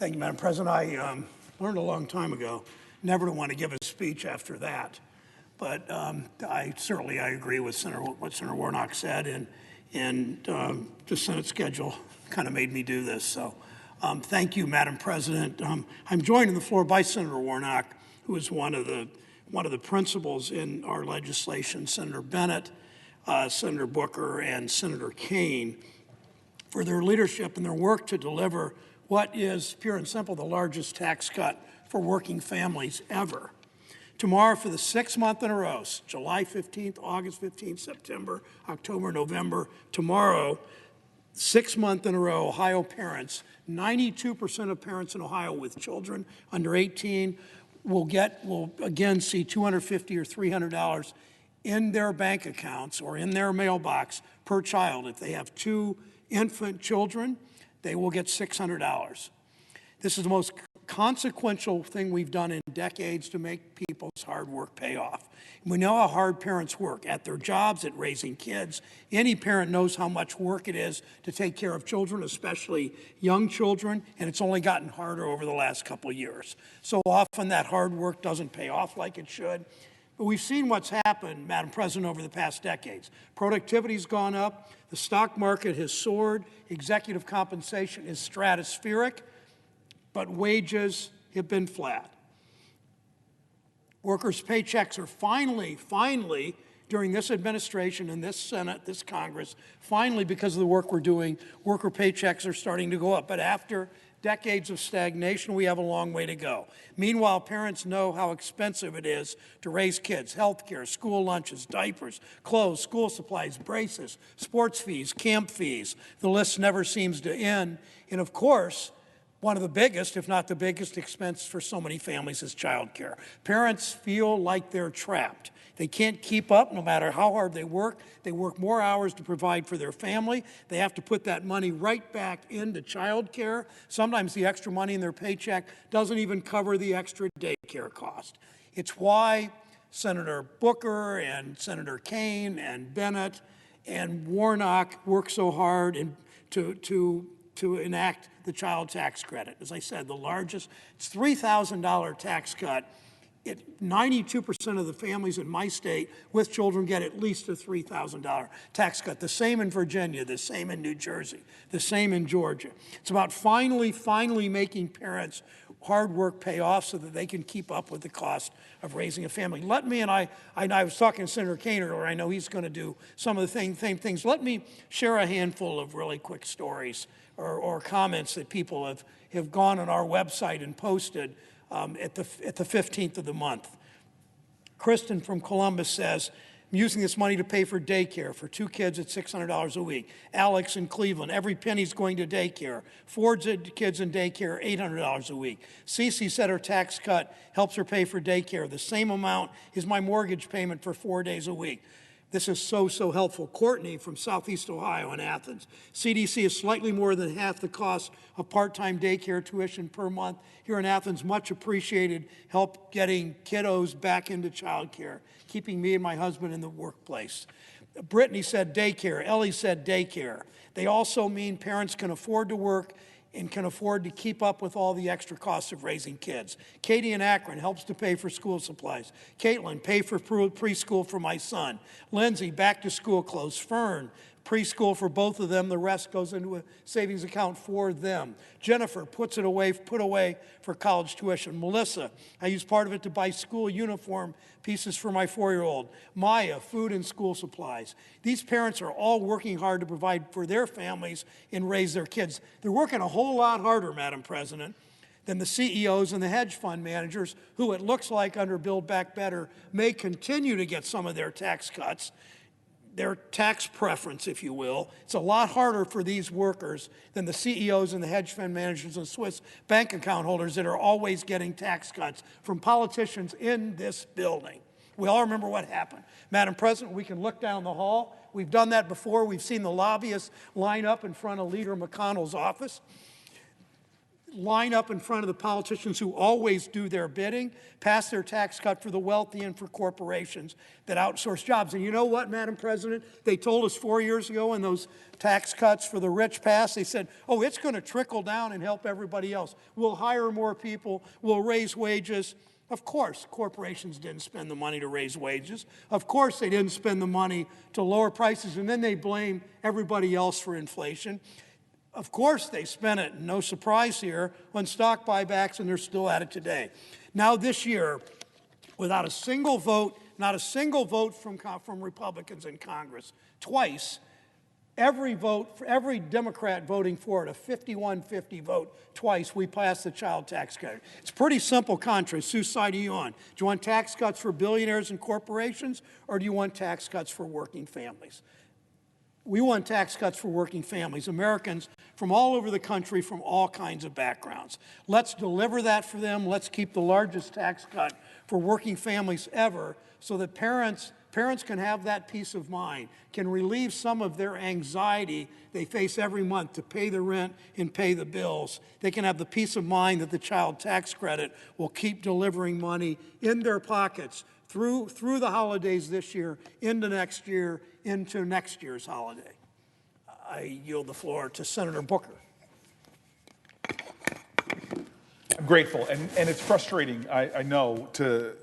Thank you, Madam President. I learned a long time ago never to want to give a speech after that. But I agree with what Senator Warnock said, and the Senate schedule kind of made me do this. So thank you, Madam President. I'm joined on the floor by Senator Warnock, who is one of the principals in our legislation, Senator Bennett, Senator Booker, and Senator Kaine, for their leadership and their work to deliver what is, pure and simple, the largest tax cut for working families ever. Tomorrow, for the 6th month in a row, July 15th, August 15th, September, October, November, tomorrow, 6th month in a row, Ohio parents, 92% of parents in Ohio with children under 18 will again see $250 or $300 in their bank accounts or in their mailbox per child. If they have 2 infant children, they will get $600. This is the most consequential thing we've done in decades to make people's hard work pay off. We know how hard parents work at their jobs, at raising kids. Any parent knows how much work it is to take care of children, especially young children, and it's only gotten harder over the last couple of years. So often that hard work doesn't pay off like it should. But we've seen what's happened, Madam President, over the past decades. Productivity's gone up, the stock market has soared, executive compensation is stratospheric, but wages have been flat. Workers' paychecks are finally, during this administration and this Senate, this Congress, finally, because of the work we're doing, worker paychecks are starting to go up. But after decades of stagnation, we have a long way to go. Meanwhile, parents know how expensive it is to raise kids: health care, school lunches, diapers, clothes, school supplies, braces, sports fees, camp fees. The list never seems to end. And of course, one of the biggest, if not the biggest, expense for so many families is childcare. Parents feel like they're trapped. They can't keep up no matter how hard they work. They work more hours to provide for their family. They have to put that money right back into childcare. Sometimes the extra money in their paycheck doesn't even cover the extra daycare cost. It's why Senator Booker and Senator Kaine and Bennett and Warnock work so hard to enact the child tax credit. As I said, the largest, it's $3,000 tax cut. 92% of the families in my state with children get at least a $3,000 tax cut. The same in Virginia, the same in New Jersey, the same in Georgia. It's about finally making parents' hard work pay off so that they can keep up with the cost of raising a family. I was talking to Senator Kaine earlier. I know he's going to do some of the same things. Let me share a handful of really quick stories or comments that people have gone on our website and posted at the 15th of the month. Kristen from Columbus says, I'm using this money to pay for daycare for 2 kids at $600 a week. Alex in Cleveland, every penny's going to daycare. 4 kids in daycare, $800 a week. Cece said her tax cut helps her pay for daycare. The same amount is my mortgage payment for 4 days a week. This is so helpful. Courtney from Southeast Ohio in Athens. CDC is slightly more than half the cost of part-time daycare tuition per month. Here in Athens, much appreciated help getting kiddos back into childcare, keeping me and my husband in the workplace. Brittany said daycare. Ellie said daycare. They also mean parents can afford to work and can afford to keep up with all the extra costs of raising kids. Katie in Akron helps to pay for school supplies. Caitlin, pay for preschool for my son. Lindsay, back to school clothes. Fern, preschool for both of them. The rest goes into a savings account for them. Jennifer put away for college tuition. Melissa, I use part of it to buy school uniform pieces for my 4-year-old. Maya, food and school supplies. These parents are all working hard to provide for their families and raise their kids. They're working a whole lot harder, Madam President, than the CEOs and the hedge fund managers who, it looks like under Build Back Better, may continue to get some of their tax cuts, their tax preference, if you will. It's a lot harder for these workers than the CEOs and the hedge fund managers and Swiss bank account holders that are always getting tax cuts from politicians in this building. We all remember what happened. Madam President, we can look down the hall. We've done that before. We've seen the lobbyists line up in front of Leader McConnell's office. line up in front of the politicians who always do their bidding, pass their tax cut for the wealthy and for corporations that outsource jobs. And you know what, Madam President? They told us 4 years ago when those tax cuts for the rich passed, they said, oh, it's going to trickle down and help everybody else. We'll hire more people, we'll raise wages. Of course, corporations didn't spend the money to raise wages. Of course, they didn't spend the money to lower prices, and then they blame everybody else for inflation. Of course, they spent it, no surprise here, on stock buybacks, and they're still at it today. Now this year, without a single vote, not a single vote from Republicans in Congress, twice, every Democrat voting for it, a 51-50 vote, twice, we passed the child tax cut. It's pretty simple contrast. Whose side are you on? Do you want tax cuts for billionaires and corporations, or do you want tax cuts for working families? We want tax cuts for working families, Americans from all over the country, from all kinds of backgrounds. Let's deliver that for them. Let's keep the largest tax cut for working families ever so that parents can have that peace of mind, can relieve some of their anxiety they face every month to pay the rent and pay the bills. They can have the peace of mind that the child tax credit will keep delivering money in their pockets through the holidays this year, into next year, into next year's holiday. I yield the floor to Senator Booker. I'm grateful, and it's frustrating, I know, to